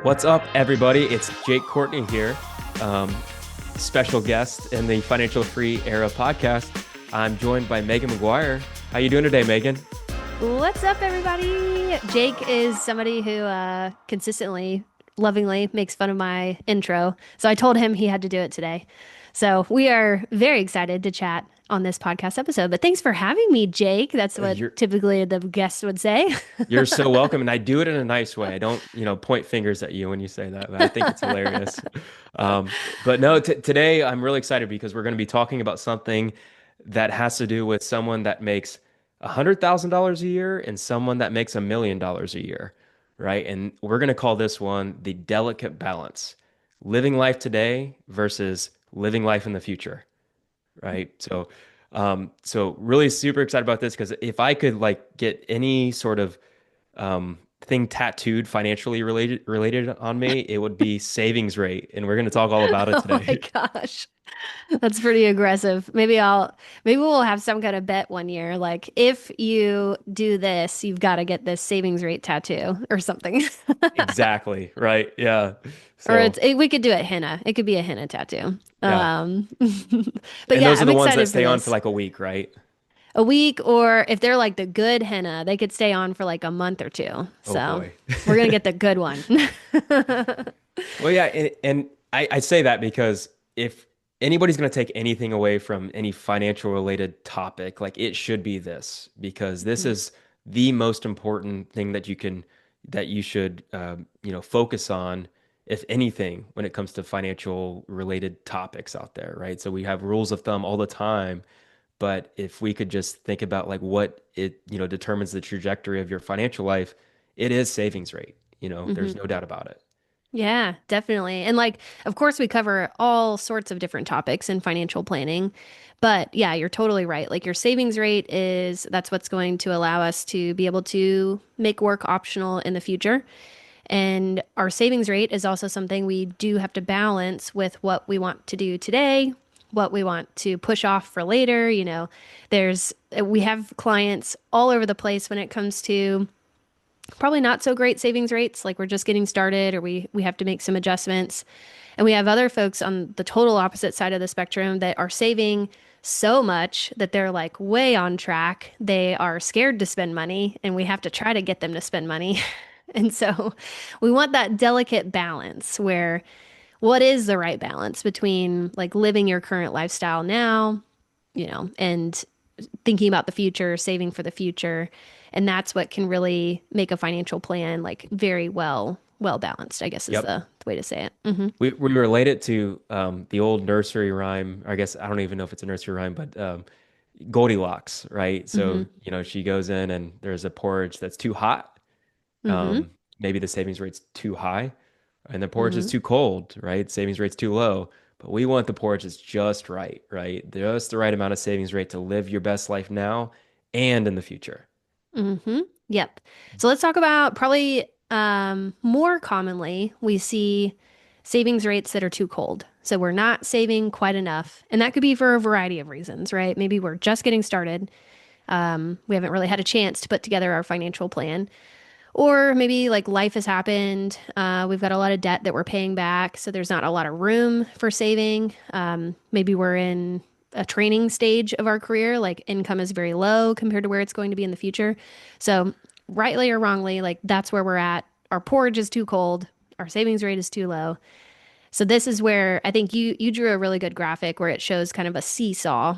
What's up, everybody? It's Jake Courtney here, special guest in the Financial Free Era podcast. I'm joined by Megan McGuire. How you doing today, Megan? What's up, everybody? Jake is somebody who consistently, lovingly makes fun of my intro. So I told him he had to do it today. So we are very excited to chat on this podcast episode. But thanks for having me, Jake. That's You're what typically the guest would say. you're so welcome, and I do it in a nice way. I don't, point fingers at you when you say that. But I think it's hilarious. But no, today I'm really excited because we're going to be talking about something that has to do with someone that makes $100,000 a year and someone that makes $1 million a year, right? And we're going to call this one the delicate balance: living life today versus living life in the future, right? So really super excited about this because if I could like get any sort of thing tattooed financially related on me, it would be savings rate, and we're going to talk all about it Oh my today. gosh. That's pretty aggressive. Maybe we'll have some kind of bet one year. Like, if you do this, you've got to get this savings rate tattoo or something. Exactly, right? Yeah. Or So we could do it henna. It could be a henna tattoo. yeah, But and yeah, those are I'm the ones that excited for stay on for this. like a week, right? A week, or if they're like the good henna, they could stay on for like a month or two. Oh So boy. we're gonna get the good one. Well, yeah, and I say that because if anybody's going to take anything away from any financial related topic, like it should be this, because this Mhm. is the most important thing that you should, focus on, if anything, when it comes to financial related topics out there, right? So we have rules of thumb all the time, but if we could just think about like what it, determines the trajectory of your financial life, it is savings rate. There's Mhm. no doubt about it. Yeah, definitely. And like, of course, we cover all sorts of different topics in financial planning. But yeah, you're totally right. Like, your savings rate that's what's going to allow us to be able to make work optional in the future. And our savings rate is also something we do have to balance with what we want to do today, what we want to push off for later. We have clients all over the place when it comes to probably not so great savings rates, like we're just getting started or we have to make some adjustments. And we have other folks on the total opposite side of the spectrum that are saving so much that they're like way on track. They are scared to spend money, and we have to try to get them to spend money. And so we want that delicate balance where what is the right balance between like living your current lifestyle now, and thinking about the future, saving for the future. And that's what can really make a financial plan like very well balanced, I guess is Yep. the way to say it. Hmm. We relate it to the old nursery rhyme. I guess I don't even know if it's a nursery rhyme, but Goldilocks, right? Hmm. So, she goes in and there's a porridge that's too hot. Hmm. Maybe the savings rate's too high, and the porridge is Hmm. too cold, right? Savings rate's too low. But we want the porridge that's just right, right? Just the right amount of savings rate to live your best life now and in the future. Hmm. Yep. So let's talk about probably more commonly we see savings rates that are too cold. So we're not saving quite enough. And that could be for a variety of reasons, right? Maybe we're just getting started. We haven't really had a chance to put together our financial plan. Or maybe like life has happened. We've got a lot of debt that we're paying back, so there's not a lot of room for saving. Maybe we're in a training stage of our career, like income is very low compared to where it's going to be in the future. So, rightly or wrongly, like that's where we're at. Our porridge is too cold, our savings rate is too low. So this is where I think you drew a really good graphic where it shows kind of a seesaw,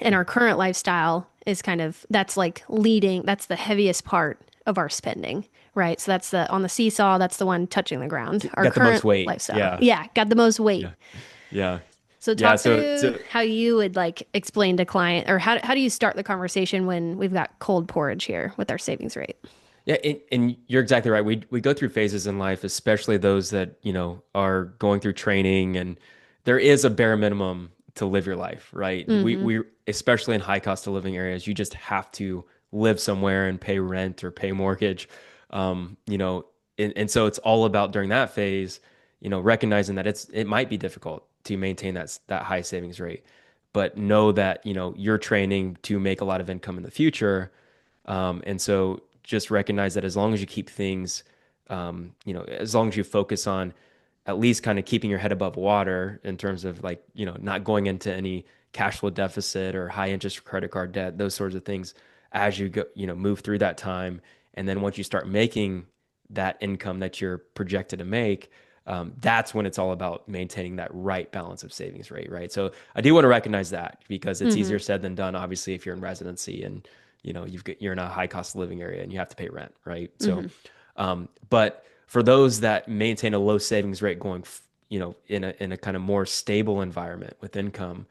and our current lifestyle is kind of that's like leading, that's the heaviest part of our spending, right? So that's the on the seesaw, that's the one touching the ground, our Got the most current weight. lifestyle. Yeah. Yeah, got the most weight. Yeah. Yeah. So Yeah. talk So, through so how you would like explain to client, or how do you start the conversation when we've got cold porridge here with our savings rate? Yeah, and you're exactly right. We go through phases in life, especially those that, are going through training, and there is a bare minimum to live your life, right? Mm-hmm. We especially in high cost of living areas, you just have to live somewhere and pay rent or pay mortgage. Um, you know, and so it's all about during that phase, recognizing that it might be difficult to maintain that high savings rate, but know that, you're training to make a lot of income in the future. And so just recognize that as long as you keep things as long as you focus on at least kind of keeping your head above water in terms of like, not going into any cash flow deficit or high interest credit card debt, those sorts of things as you go, move through that time. And then once you start making that income that you're projected to make, that's when it's all about maintaining that right balance of savings rate, right? So I do want to recognize that because it's Mm-hmm. easier said than done, obviously, if you're in residency and you're in a high cost of living area and you have to pay rent, right? So Mm-hmm. but for those that maintain a low savings rate going, in a kind of more stable environment with income,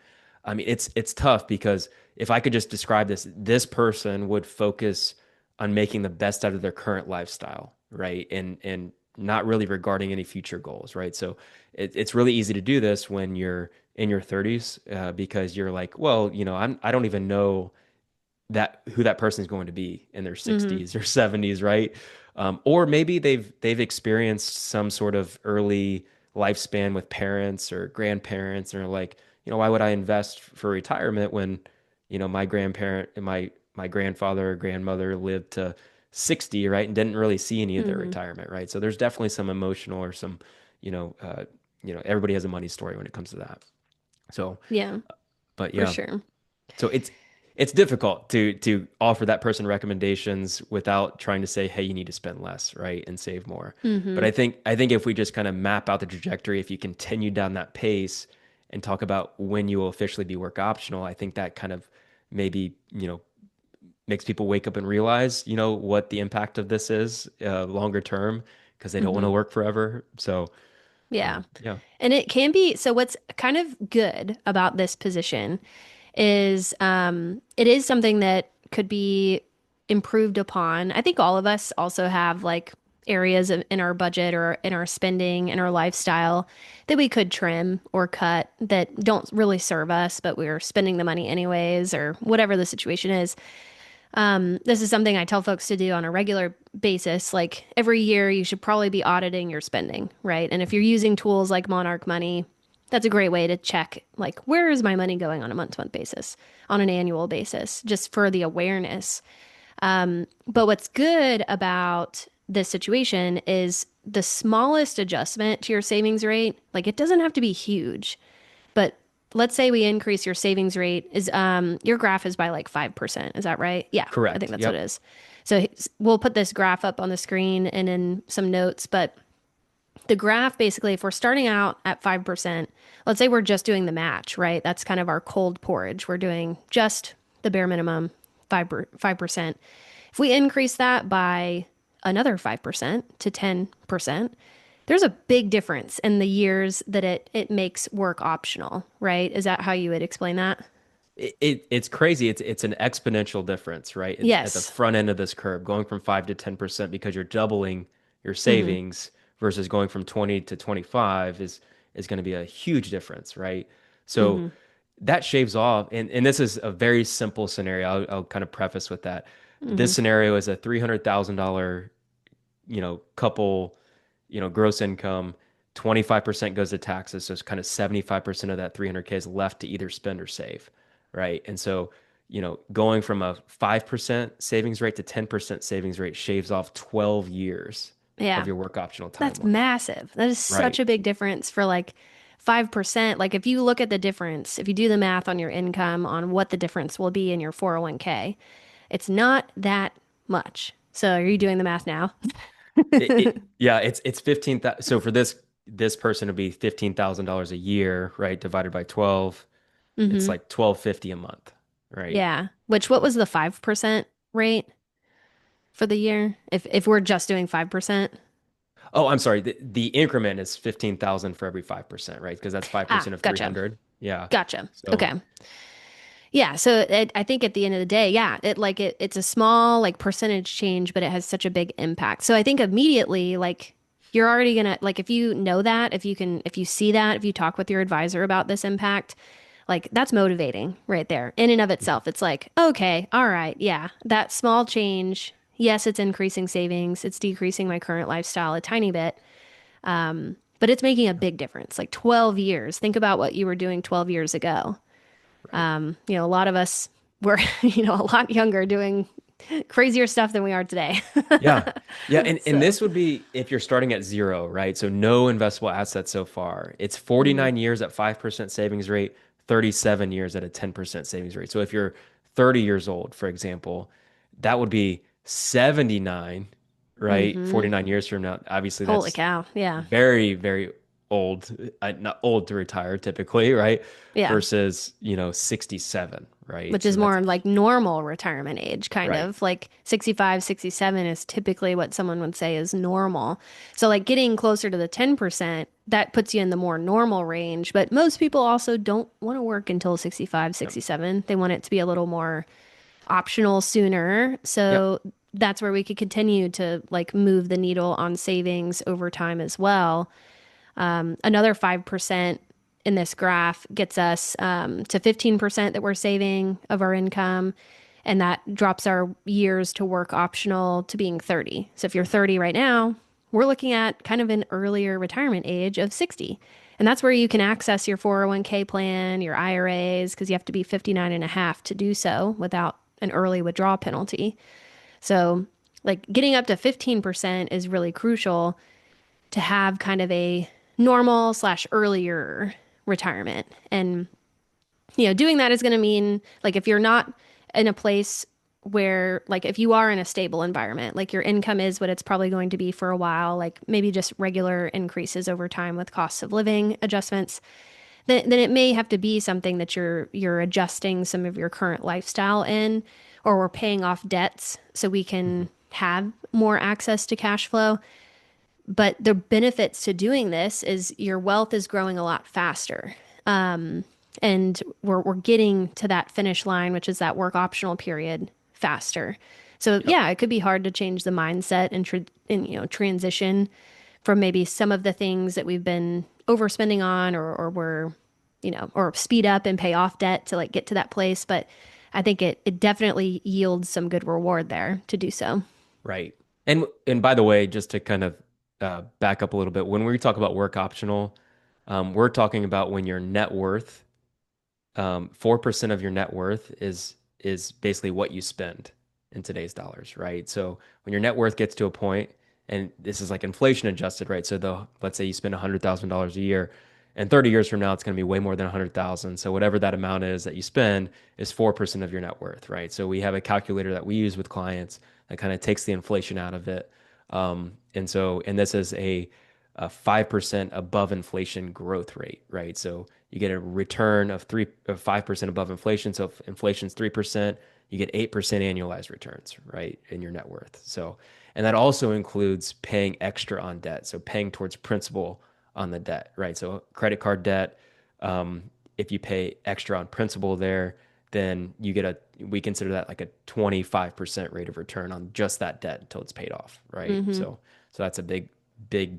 I mean, it's tough because if I could just describe this person would focus on making the best out of their current lifestyle, right? And not really regarding any future goals, right? So it's really easy to do this when you're in your 30s, because you're like, well, I don't even know that who that person is going to be in their Mm-hmm. 60s or 70s, right? Or maybe they've experienced some sort of early lifespan with parents or grandparents, and are like, why would I invest for retirement when, my grandparent and my grandfather or grandmother lived to 60, right, and didn't really see any of their Mm-hmm. retirement, right? So there's definitely some emotional or some, everybody has a money story when it comes to that. So, Yeah, but for yeah. sure. So it's difficult to offer that person recommendations without trying to say, hey, you need to spend less, right, and save more. But Mm-hmm. I think if we just kind of map out the trajectory, if you continue down that pace and talk about when you will officially be work optional, I think that kind of maybe, makes people wake up and realize, what the impact of this is longer term because they don't want Mm-hmm. to work forever. So Yeah. yeah, And it can be, so what's kind of good about this position is it is something that could be improved upon. I think all of us also have like areas in our budget or in our spending and our lifestyle that we could trim or cut that don't really serve us, but we're spending the money anyways, or whatever the situation is. This is something I tell folks to do on a regular basis. Like every year, you should probably be auditing your spending, right? And if you're using tools like Monarch Money, that's a great way to check, like, where is my money going on a month-to-month basis, on an annual basis, just for the awareness. But what's good about this situation is the smallest adjustment to your savings rate, like it doesn't have to be huge, but let's say we increase your savings rate is your graph is by like 5%. Is that right? Yeah, I think correct. that's what it Yep. is. So we'll put this graph up on the screen and in some notes, but the graph basically, if we're starting out at 5%, let's say we're just doing the match, right? That's kind of our cold porridge. We're doing just the bare minimum, 5%. If we increase that by another 5% to 10%, there's a big difference in the years that it makes work optional, right? Is that how you would explain that? It's crazy. It's an exponential difference, right? At the Yes. front end of this curve, going from 5 to 10% because you're doubling your Mm-hmm. savings versus going from 20 to 25 is going to be a huge difference, right? So Mm-hmm. that shaves off, and this is a very simple scenario. I'll kind of preface with that. This Mm-hmm. scenario is a $300,000, couple, gross income. 25% goes to taxes, so it's kind of 75% of that 300K is left to either spend or save, right? And so, going from a 5% savings rate to 10% savings rate shaves off 12 years of Yeah. your work optional That's timeline, massive. That is such right? a big difference for like 5%. Like if you look at the difference, if you do the math on your income on what the difference will be in your 401k, it's not that much. So are you doing the math now? Yeah, it's 15,000. So for this person to be $15,000 a year, right? Divided by 12, it's Mm-hmm. like 1250 a month, right? Yeah. Which what was the 5% rate for the year? If we're just doing 5%? Oh, I'm sorry. The increment is 15,000 for every 5%, right? Because that's Ah, 5% of gotcha. 300. Yeah. Gotcha. So, Okay. Yeah, so I think at the end of the day, yeah, it's a small like percentage change, but it has such a big impact. So I think immediately like you're already gonna like if you know that, if you see that, if you talk with your advisor about this impact, like that's motivating right there in and of itself. It's like, okay, all right, yeah, that small change, yes, it's increasing savings, it's decreasing my current lifestyle a tiny bit, but it's making a big difference. Like 12 years. Think about what you were doing 12 years ago. right. A lot of us were, a lot younger doing crazier stuff than we are today. Yeah. Yeah. And So, this would be if you're starting at zero, right? So no investable assets so far. It's mhm, 49 years at 5% savings rate, 37 years at a 10% savings rate. So if you're 30 years old, for example, that would be 79, right? mhm. 49 years from now. Obviously, Holy that's cow. Yeah. very, very old, not old to retire typically, right? Yeah. Versus, 67, right? Which So is that's more like normal retirement age, kind right. of like 65, 67 is typically what someone would say is normal. So, like getting closer to the 10%, that puts you in the more normal range. But most people also don't want to work until 65, Yep. 67. They want it to be a little more optional sooner. Yep. So, that's where we could continue to like move the needle on savings over time as well. Another 5% in this graph gets us to 15% that we're saving of our income. And that drops our years to work optional to being 30. So if you're 30 right now, we're looking at kind of an earlier retirement age of 60. And that's where you can access your 401k plan, your IRAs, because you have to be 59 and a half to do so without an early withdrawal penalty. So, like getting up to 15% is really crucial to have kind of a normal slash earlier retirement. And, doing that is going to mean like if you're not in a place where, like, if you are in a stable environment, like your income is what it's probably going to be for a while, like maybe just regular increases over time with costs of living adjustments, then it may have to be something that you're adjusting some of your current lifestyle in, or we're paying off debts so we Mhm. can have more access to cash flow. But the benefits to doing this is your wealth is growing a lot faster. And we're getting to that finish line, which is that work optional period faster. So Yep. yeah, it could be hard to change the mindset and transition from maybe some of the things that we've been overspending on or we're, or speed up and pay off debt to like get to that place. But I think it definitely yields some good reward there to do so. Right. And by the way, just to kind of back up a little bit, when we talk about work optional, we're talking about when your net worth 4% of your net worth is basically what you spend in today's dollars, right? So when your net worth gets to a point, and this is like inflation adjusted, right? So let's say you spend $100,000 a year, and 30 years from now, it's going to be way more than 100,000. So whatever that amount is that you spend is 4% of your net worth, right? So we have a calculator that we use with clients that kind of takes the inflation out of it. And this is a 5% above inflation growth rate, right? So you get a return of 5% above inflation. So if inflation's 3%, you get 8% annualized returns, right, in your net worth. So, and that also includes paying extra on debt. So paying towards principal on the debt, right? So credit card debt, um, if you pay extra on principal there, then we consider that like a 25% rate of return on just that debt until it's paid off, right? Mm-hmm. So that's a big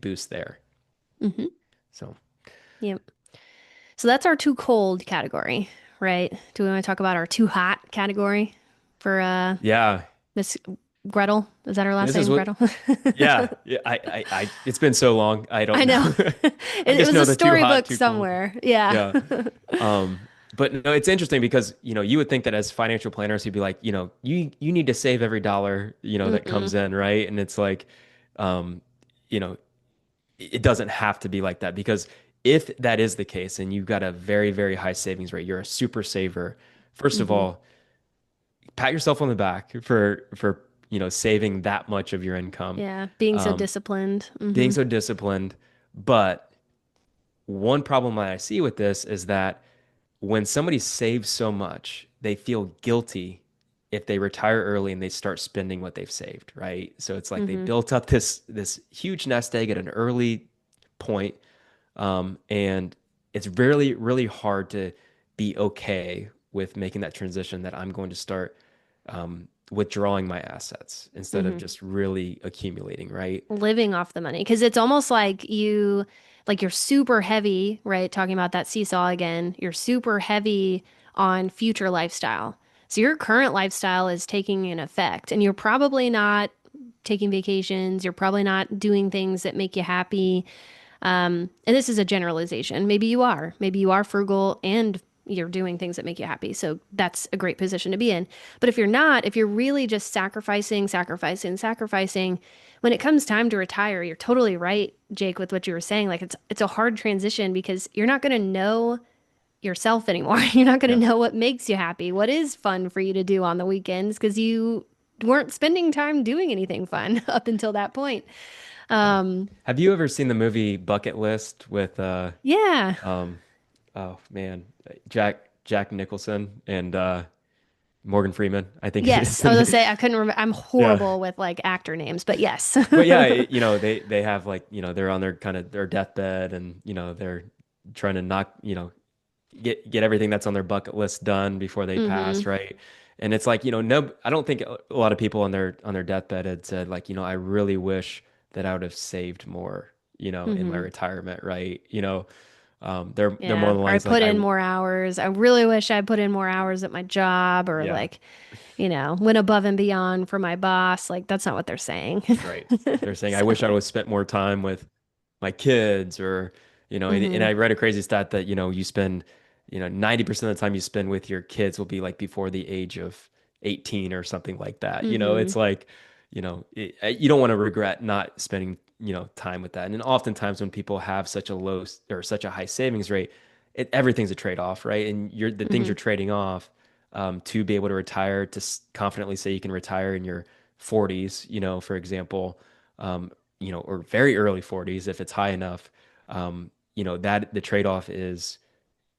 boost there. Mm-hmm. So Yep. So that's our too cold category, right? Do we want to talk about our too hot category for yeah, Miss Gretel? Is that her last this is name, what. Gretel? Yeah. It's been so long. I don't I know. know. I It just was know a the too hot, storybook too cold. somewhere. Yeah. Yeah. But no, it's interesting because, you would think that as financial planners, you'd be like, you need to save every dollar, that Mm-mm. comes in, right? And it's like, um, you know, it doesn't have to be like that because if that is the case and you've got a very, very high savings rate, you're a super saver. First of Mm-hmm. all, pat yourself on the back for saving that much of your income, Yeah. Being so um, disciplined. being Mm-hmm. so disciplined. But one problem that I see with this is that when somebody saves so much, they feel guilty if they retire early and they start spending what they've saved, right? So it's like they Mm-hmm. built up this huge nest egg at an early point, and it's really really hard to be okay with making that transition that I'm going to start withdrawing my assets instead of Mm-hmm. just really accumulating, right? Living off the money because it's almost like you're super heavy, right? Talking about that seesaw again, you're super heavy on future lifestyle. So your current lifestyle is taking an effect, and you're probably not taking vacations. You're probably not doing things that make you happy. And this is a generalization. Maybe you are. Maybe you are frugal and you're doing things that make you happy. So that's a great position to be in. But if you're not, if you're really just sacrificing, when it comes time to retire, you're totally right, Jake, with what you were saying. Like it's a hard transition because you're not going to know yourself anymore. You're not going to Yeah. know what makes you happy, what is fun for you to do on the weekends because you weren't spending time doing anything fun up until that point. Yeah. Um, Have you ever seen the movie Bucket List with yeah. um oh man, Jack Nicholson and Morgan Freeman, I think it Yes. is. I was gonna say I couldn't remember. I'm Yeah. horrible with like actor names, but yes. But yeah, they have like, they're on their kind of their deathbed and, they're trying to knock, get everything that's on their bucket list done before they Mm-hmm. pass, right? And it's like, no, I don't think a lot of people on their deathbed had said like, I really wish that I would have saved more, in my Mm-hmm. retirement, right? They're more Yeah. the Or I lines like put in more hours. I really wish I put in more hours at my job or yeah. like, went above and beyond for my boss. Like that's not what they're saying. Right. They're saying, I So, wish I would have spent more time with my kids or, and mm-hmm. I read a crazy stat that, you spend, 90% of the time you spend with your kids will be like before the age of 18 or something like that. Mm-hmm. It's like, you don't want to regret not spending, time with that. And then oftentimes when people have such a low or such a high savings rate, everything's a trade-off, right? And the things Mm-hmm. you're trading off to be able to retire, to confidently say you can retire in your 40s, for example, or very early 40s if it's high enough, that the trade-off is,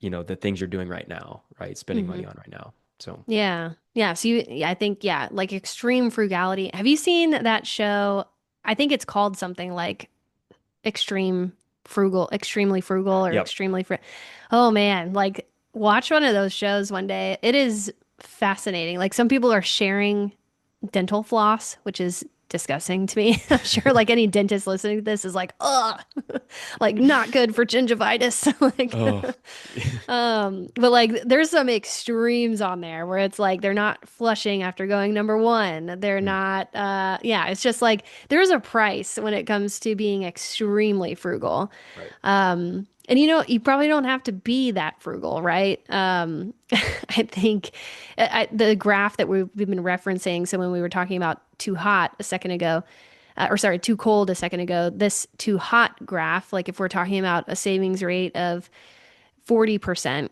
the things you're doing right now, right? Spending Mm-hmm. money on right now. So, Yeah. Yeah. So I think, yeah, like extreme frugality. Have you seen that show? I think it's called something like extremely frugal or yep. extremely Oh man, like watch one of those shows one day. It is fascinating. Like some people are sharing dental floss, which is disgusting to me. I'm sure like any dentist listening to this is like, ugh, like not good for gingivitis. Like Oh, but like there's some extremes on there where it's like they're not flushing after going number one. They're Mm, not yeah, it's just like there's a price when it comes to being extremely frugal. right. And you probably don't have to be that frugal, right? I think the graph that we've been referencing, so when we were talking about too hot a second ago, or sorry, too cold a second ago, this too hot graph, like if we're talking about a savings rate of 40%.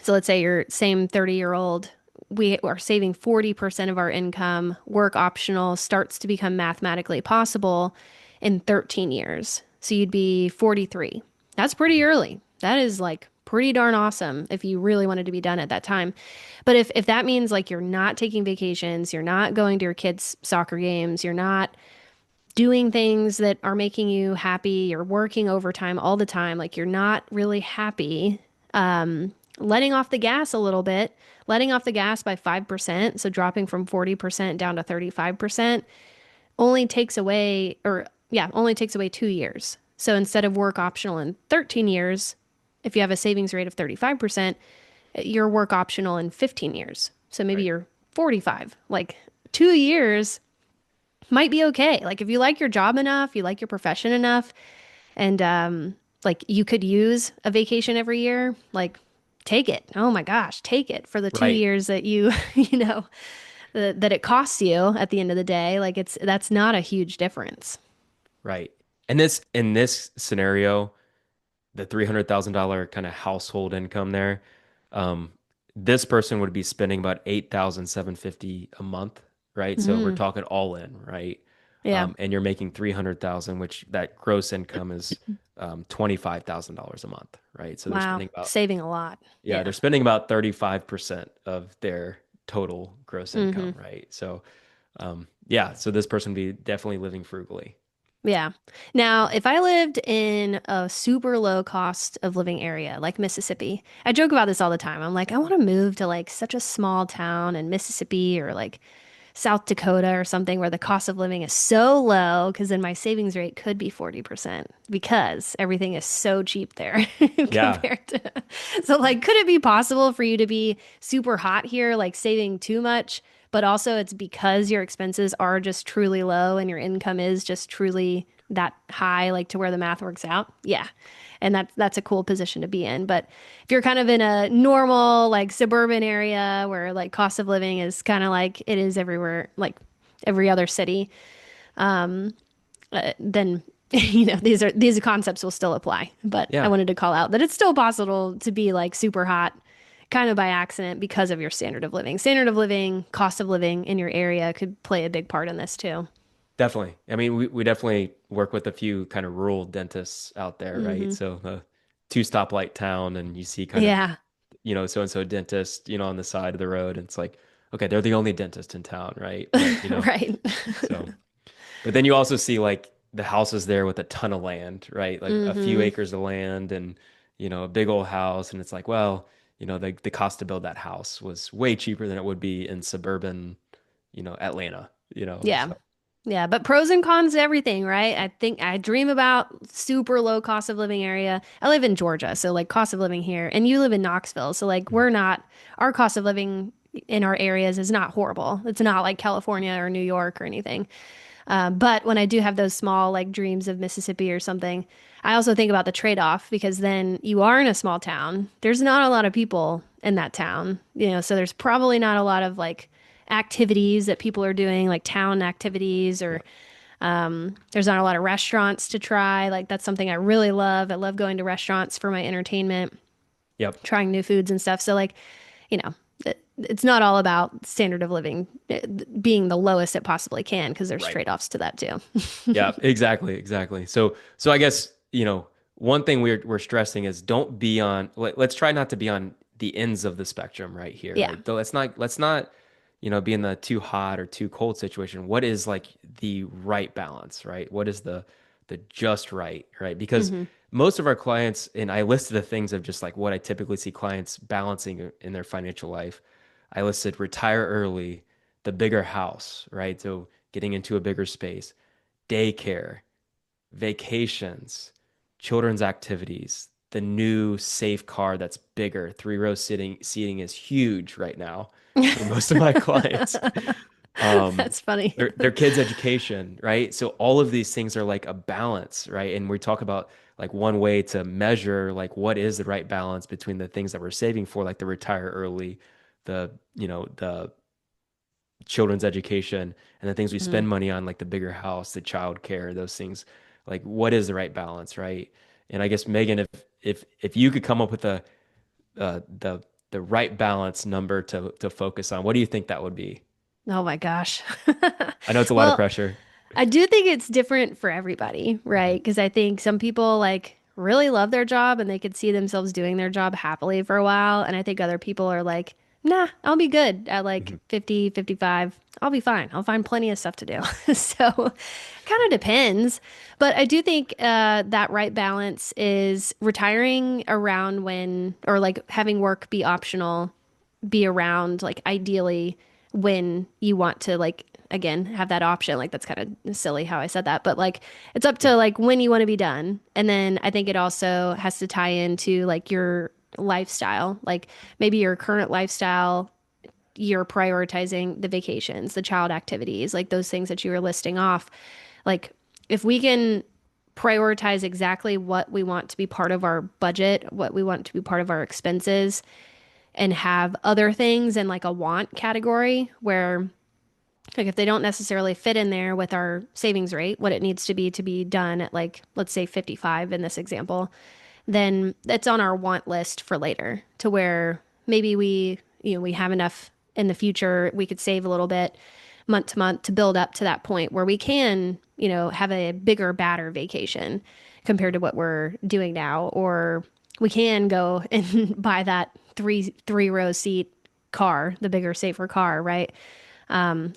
So let's say your same 30-year-old, we are saving 40% of our income, work optional, starts to become mathematically possible in 13 years. So you'd be 43. That's pretty early. That is like pretty darn awesome if you really wanted to be done at that time. But if that means like you're not taking vacations, you're not going to your kids' soccer games, you're not doing things that are making you happy, you're working overtime all the time, like you're not really happy, letting off the gas a little bit, letting off the gas by 5%, so dropping from 40% down to 35%, only takes away, or yeah, only takes away 2 years. So instead of work optional in 13 years, if you have a savings rate of 35%, you're work optional in 15 years. So maybe Right. you're 45. Like 2 years might be okay. Like if you like your job enough, you like your profession enough, and like you could use a vacation every year, like take it. Oh my gosh, take it for the two Right. years that you, that it costs you at the end of the day. Like that's not a huge difference. Right. And in this scenario, the $300,000 kind of household income there, um, this person would be spending about 8,750 a month, right? So we're Mm, talking all in, right? yeah. And you're making 300,000, which that gross income is $25,000 a month, right? So they're Wow. spending about Saving a lot. yeah, Yeah. they're spending about 35% of their total gross Hmm. income, right? So yeah, so this person would be definitely living frugally. Yeah. Now, if I lived in a super low cost of living area like Mississippi, I joke about this all the time. I'm like, I want to move to like such a small town in Mississippi or like South Dakota or something where the cost of living is so low because then my savings rate could be 40% because everything is so cheap there Yeah, compared to. So, like, could it be possible for you to be super hot here, like saving too much, but also it's because your expenses are just truly low and your income is just truly that high, like to where the math works out. Yeah. And that's a cool position to be in. But if you're kind of in a normal like suburban area where like cost of living is kind of like it is everywhere, like every other city, then these concepts will still apply. But I Yeah, wanted to call out that it's still possible to be like super hot kind of by accident because of your standard of living. Standard of living, cost of living in your area could play a big part in this too. definitely. I mean, we definitely work with a few kind of rural dentists out there, right? Hmm. So two stoplight town, and you see kind of, Yeah. so and so dentist, on the side of the road, and it's like, okay, they're the only dentist in town, right? But Right. so, but then you also see like the houses there with a ton of land, right? Like a few Hmm. acres of land and, a big old house. And it's like, well, the cost to build that house was way cheaper than it would be in suburban, Atlanta, Yeah. so Yeah, but pros and cons to everything, right? I think I dream about super low cost of living area. I live in Georgia, so like cost of living here, and you live in Knoxville, so like we're not, our cost of living in our areas is not horrible. It's not like California or New York or anything. But when I do have those small like dreams of Mississippi or something, I also think about the trade-off because then you are in a small town. There's not a lot of people in that town, so there's probably not a lot of like activities that people are doing, like town activities, yeah. or there's not a lot of restaurants to try. Like that's something I really love. I love going to restaurants for my entertainment, Yep. trying new foods and stuff. So like, you know, it's not all about standard of living being the lowest it possibly can because there's Right. trade-offs to that too. Yeah, exactly, exactly. So I guess, one thing we're stressing is don't be on let's try not to be on the ends of the spectrum right here. Yeah. Like though let's not, be in the too hot or too cold situation. What is like the right balance, right? What is the just right? Because Hmm. most of our clients, and I listed the things of just like what I typically see clients balancing in their financial life. I listed retire early, the bigger house, right? So getting into a bigger space, daycare, vacations, children's activities, the new safe car that's bigger. Three-row seating is huge right now for most of my clients. Um, That's funny. their kids' education, right? So all of these things are like a balance, right? And we talk about like one way to measure like what is the right balance between the things that we're saving for, like the retire early, the children's education, and the things we Mhm. spend money on, like the bigger house, the child care, those things. Like, what is the right balance, right? And I guess Megan, if you could come up with the right balance number to focus on, what do you think that would be? Oh my gosh. I know it's a lot of Well, pressure. I do think it's different for everybody, right? Because I think some people like really love their job and they could see themselves doing their job happily for a while. And I think other people are like, nah, I'll be good at like Mhm. 50, 55. I'll be fine. I'll find plenty of stuff to do. So kind of depends. But I do think that right balance is retiring around when, or like having work be optional, be around like ideally when you want to like again have that option. Like that's kind of silly how I said that, but like it's up Yeah. to like when you want to be done. And then I think it also has to tie into like your lifestyle, like maybe your current lifestyle, you're prioritizing the vacations, the child activities, like those things that you were listing off. Like if we can prioritize exactly what we want to be part of our budget, what we want to be part of our expenses, and have other things in like a want category where like if they don't necessarily fit in there with our savings rate, what it needs to be done at like let's say 55 in this example, then it's on our want list for later to where maybe we have enough in the future we could save a little bit month to month to build up to that point where we can, have a bigger, badder vacation compared to what we're doing now. Or we can go and buy that three row seat car, the bigger, safer car, right? So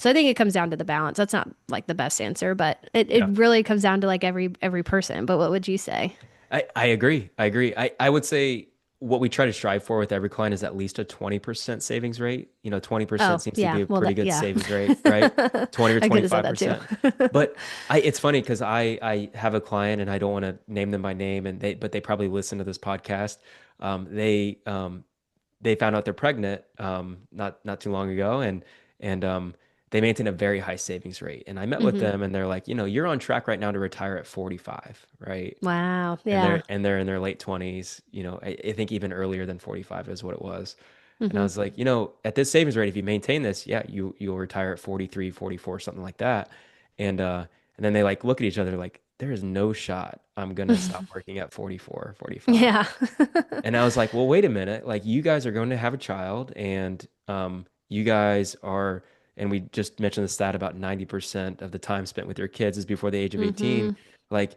I think it comes down to the balance. That's not like the best answer, but it Yeah. really comes down to like every person. But what would you say? I agree. I agree. I would say what we try to strive for with every client is at least a 20% savings rate. 20% Oh, seems to be yeah. a Well, pretty that, good yeah. savings rate, right? 20 or I could have said that too. 25%. But it's funny because I have a client and I don't want to name them by name, and but they probably listen to this podcast. They found out they're pregnant not too long ago, and they maintain a very high savings rate. And I met with Hmm. them and they're like, you're on track right now to retire at 45, right? Wow. And Yeah. they're in their late 20s, I think even earlier than 45 is what it was. And I Hmm. was like, at this savings rate, if you maintain this, yeah, you'll retire at 43, 44, something like that. And then they like look at each other like, there is no shot I'm gonna stop working at 44, 45. Yeah. And I was like, well, wait a minute. Like, you guys are going to have a child, and you guys are, and we just mentioned the stat about 90% of the time spent with your kids is before the age of 18. Hmm. Like,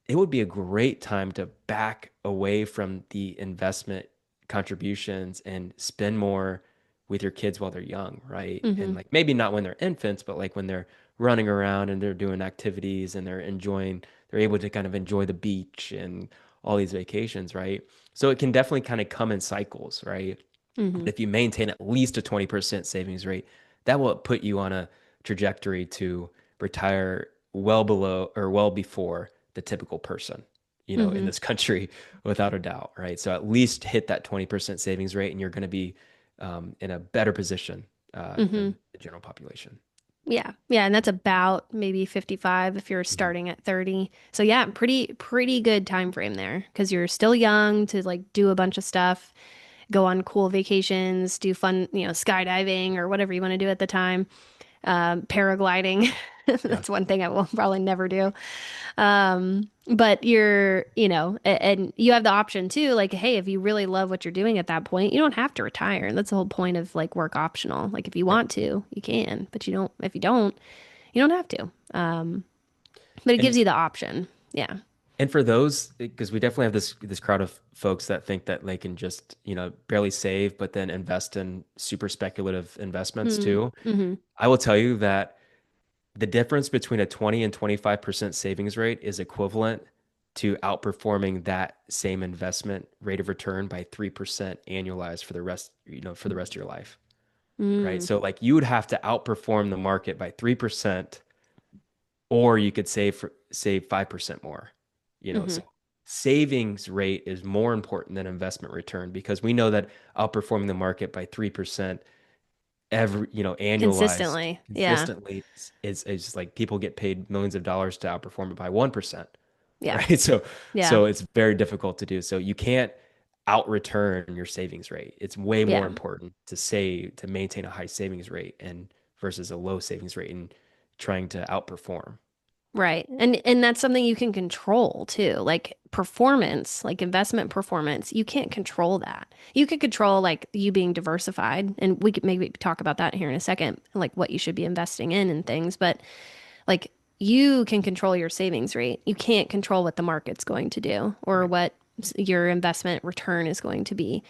it would be a great time to back away from the investment contributions and spend more with your kids while they're young, right? And Hmm. like maybe not when they're infants, but like when they're running around and they're doing activities and they're able to kind of enjoy the beach and all these vacations, right? So it can definitely kind of come in cycles, right? Hmm. But if you maintain at least a 20% savings rate, that will put you on a trajectory to retire well below or well before the typical person, in Hmm. this country, without a doubt, right? So at least hit that 20% savings rate, and you're going to be in a better position Hmm. than the general population. Yeah. Yeah. And that's about maybe 55 if you're Mhm. starting at 30. So yeah, pretty good time frame there because you're still young to like do a bunch of stuff, go on cool vacations, do fun, skydiving or whatever you want to do at the time. Paragliding. Yeah. That's one thing I will probably never do. But and you have the option too, like, hey, if you really love what you're doing at that point, you don't have to retire. And that's the whole point of like work optional. Like if you Yep. want to, you can, but you don't, if you don't, you don't have to. But it gives And you the option. Yeah. and for those, because we definitely have this crowd of folks that think that they can just, barely save, but then invest in super speculative investments too. Mm-hmm. I will tell you that the difference between a 20 and 25% savings rate is equivalent to outperforming that same investment rate of return by 3% annualized for the rest of your life, right? Mm. So like you would have to outperform the market by 3%, or you could save 5% more, Mm-hmm. so savings rate is more important than investment return because we know that outperforming the market by 3% every annualized Consistently. Yeah. consistently is just like people get paid millions of dollars to outperform it by 1%, Yeah. right? so Yeah. so it's very difficult to do. So you can't out return your savings rate. It's way more Yeah. important to maintain a high savings rate and versus a low savings rate and trying to outperform. Right. And that's something you can control too. Like performance, like investment performance, you can't control that. You could control like you being diversified, and we could maybe talk about that here in a second, like what you should be investing in and things, but like you can control your savings rate. You can't control what the market's going to do or Right. what your investment return is going to be.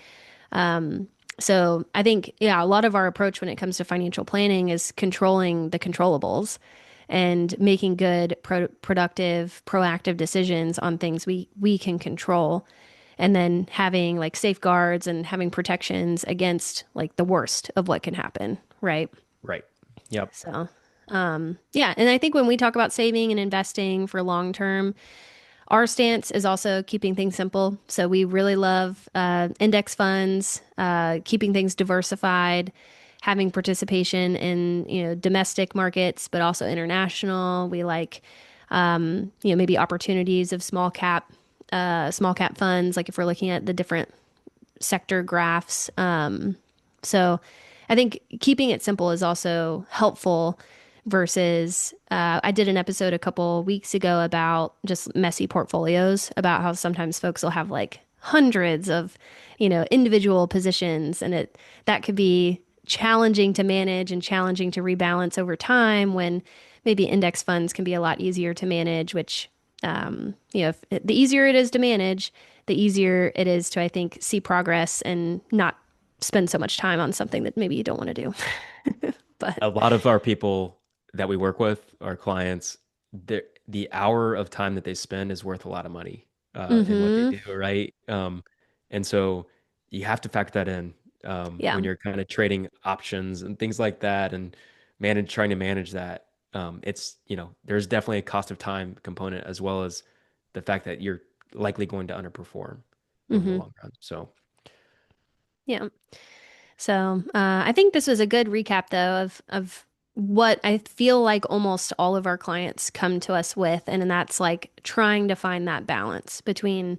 So I think, yeah, a lot of our approach when it comes to financial planning is controlling the controllables and making good, productive, proactive decisions on things we can control, and then having like safeguards and having protections against like the worst of what can happen, right? Right. Yep. So, yeah, and I think when we talk about saving and investing for long term, our stance is also keeping things simple. So we really love index funds, keeping things diversified, having participation in domestic markets, but also international. We like maybe opportunities of small cap funds. Like if we're looking at the different sector graphs. So I think keeping it simple is also helpful versus I did an episode a couple weeks ago about just messy portfolios, about how sometimes folks will have like hundreds of, individual positions, and that could be challenging to manage and challenging to rebalance over time when maybe index funds can be a lot easier to manage, which the easier it is to manage, the easier it is to, I think, see progress and not spend so much time on something that maybe you don't want to do. But A lot of our people that we work with, our clients, the hour of time that they spend is worth a lot of money in what they mm-hmm. do, right? And so you have to factor that in Yeah. when you're kind of trading options and things like that, and trying to manage that. It's there's definitely a cost of time component as well as the fact that you're likely going to underperform over the Mm-hmm. long run. So Yeah. So I think this was a good recap, though, of what I feel like almost all of our clients come to us with, and that's like trying to find that balance between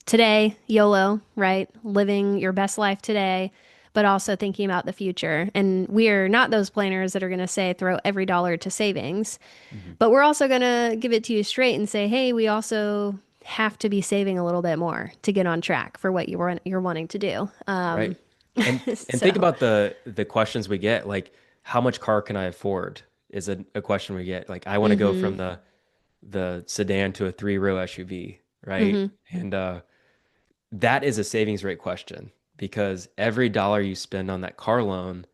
today, YOLO, right? Living your best life today, but also thinking about the future. And we're not those planners that are going to say throw every dollar to savings, Mhm. but we're also going to give it to you straight and say, hey, we also have to be saving a little bit more to get on track for what you're wanting to do. Right. And think So, about the questions we get, like how much car can I afford is a question we get. Like I want to go mm-hmm, from the sedan to a three-row SUV, right? mm-hmm, And that is a savings rate question because every dollar you spend on that car loan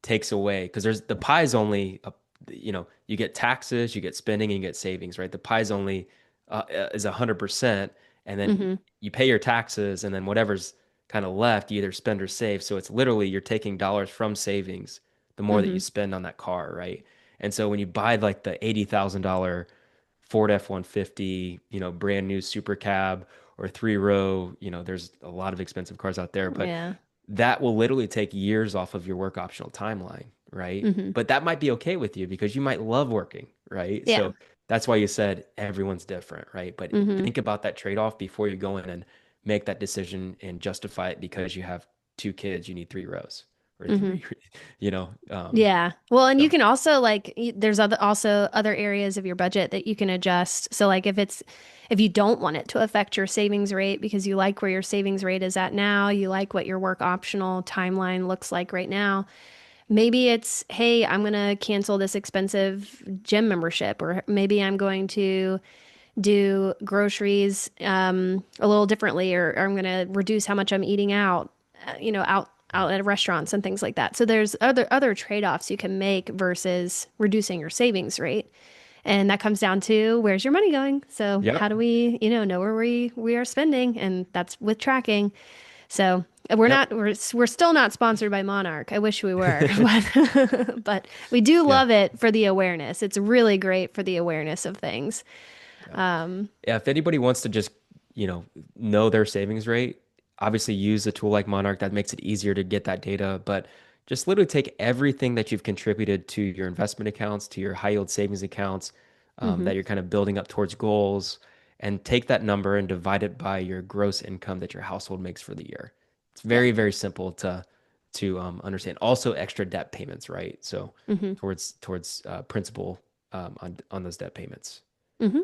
takes away because there's the pie's only you get taxes, you get spending, and you get savings, right? The pie's only is 100%, and then mm-hmm, you pay your taxes, and then whatever's kind of left, you either spend or save. So it's literally you're taking dollars from savings the more that mm-hmm. you spend on that car, right? And so when you buy like the $80,000 Ford F-150, brand new super cab or three row, there's a lot of expensive cars out there, but Yeah. that will literally take years off of your work optional timeline, right? Mm-hmm. But that might be okay with you because you might love working, right? Yeah. So that's why you said everyone's different, right? But Mm-hmm. think about that trade-off before you go in and make that decision and justify it because you have two kids, you need three rows or Mm-hmm. three, you know. Yeah. Well, and you So can also like there's other areas of your budget that you can adjust. So like if you don't want it to affect your savings rate because you like where your savings rate is at now, you like what your work optional timeline looks like right now. Maybe it's, hey, I'm going to cancel this expensive gym membership, or maybe I'm going to do groceries a little differently, or I'm going to reduce how much I'm eating out, out at restaurants and things like that. So there's other trade-offs you can make versus reducing your savings rate. And that comes down to where's your money going? So how yep, do we, know where we are spending? And that's with tracking. So we're yep. not we're still not sponsored by Monarch. I wish we were, but we do Yeah. love it for the awareness. It's really great for the awareness of things. Yeah. Yeah, if anybody wants to just, you know, know their savings rate, obviously use a tool like Monarch that makes it easier to get that data, but just literally take everything that you've contributed to your investment accounts, to your high yield savings accounts, Hmm. that you're kind of building up towards goals, and take that number and divide it by your gross income that your household makes for the year. It's Yeah. very, very simple to understand. Also, extra debt payments, right? So Hmm. towards principal on those debt payments. Hmm.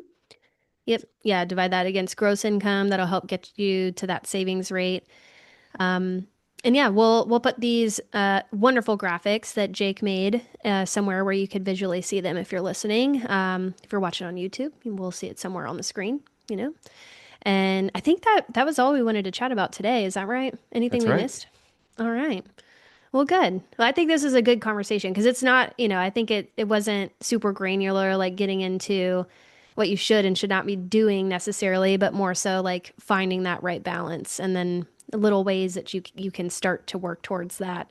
Yep. Yeah. Divide that against gross income. That'll help get you to that savings rate. And yeah, we'll put these wonderful graphics that Jake made somewhere where you could visually see them if you're listening. If you're watching on YouTube, we'll see it somewhere on the screen, you know. And I think that was all we wanted to chat about today. Is that right? Anything That's we right. missed? All right. Well, good. Well, I think this is a good conversation because it's not, I think it wasn't super granular, like getting into what you should and should not be doing necessarily, but more so like finding that right balance and then little ways that you can start to work towards that.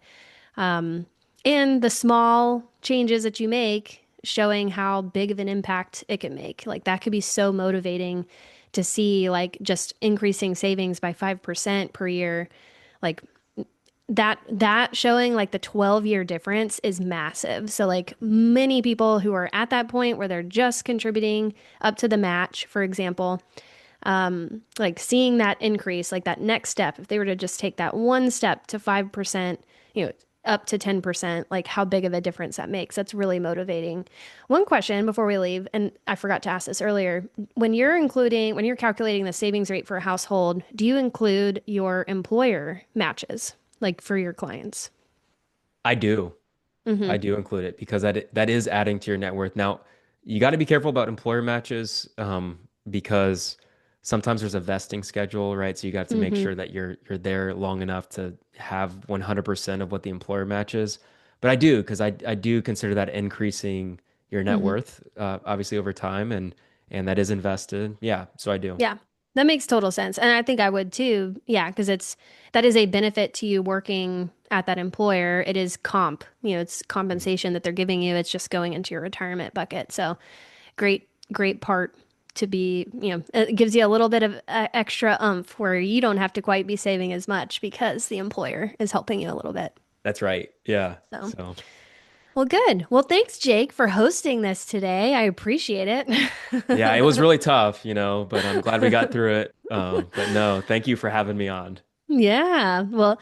And the small changes that you make, showing how big of an impact it can make. Like that could be so motivating to see like just increasing savings by 5% per year. Like that showing like the 12-year difference is massive. So like many people who are at that point where they're just contributing up to the match, for example, like seeing that increase, like that next step, if they were to just take that one step to 5%, up to 10%, like how big of a difference that makes. That's really motivating. One question before we leave, and I forgot to ask this earlier, when you're calculating the savings rate for a household, do you include your employer matches, like for your clients? I do. Mm-hmm. I do include it because that is adding to your net worth. Now, you got to be careful about employer matches because sometimes there's a vesting schedule, right? So you got to make Mm-hmm. sure that you're there long enough to have 100% of what the employer matches. But I do because I do consider that increasing your net Mm-hmm. worth obviously over time and that is invested. Yeah, so I do. Yeah, that makes total sense. And I think I would too. Yeah, because that is a benefit to you working at that employer. It is comp, it's Mhm. compensation that they're giving you. It's just going into your retirement bucket. So great, great part to be, it gives you a little bit of extra oomph where you don't have to quite be saving as much because the employer is helping you a little bit. That's right. Yeah. So, So. Well, good. Well, thanks, Jake, for hosting this today. I appreciate Yeah, it was it. really tough, but I'm glad we got through it. But no, thank you for having me on. Yeah. Well,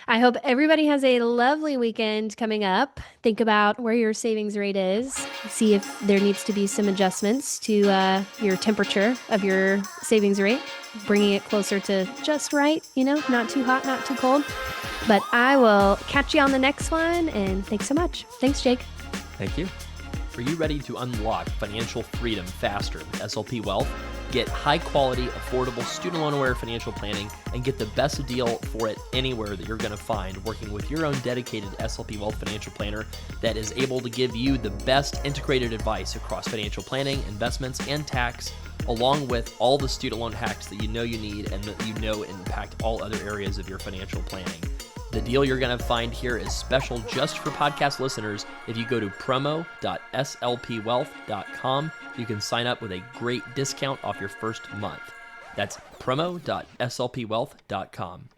I hope everybody has a lovely weekend coming up. Think about where your savings rate is. See if there needs to be some adjustments to your temperature of your savings rate, bringing it closer to just right, not too hot, not too cold. But I will catch you on the next one. And thanks so much. Thanks, Jake. Thank you. Are you ready to unlock financial freedom faster with SLP Wealth? Get high quality, affordable, student loan aware financial planning and get the best deal for it anywhere that you're going to find working with your own dedicated SLP Wealth financial planner that is able to give you the best integrated advice across financial planning, investments, and tax, along with all the student loan hacks that you know you need and that you know impact all other areas of your financial planning. The deal you're going to find here is special just for podcast listeners. If you go to promo.slpwealth.com, you can sign up with a great discount off your first month. That's promo.slpwealth.com.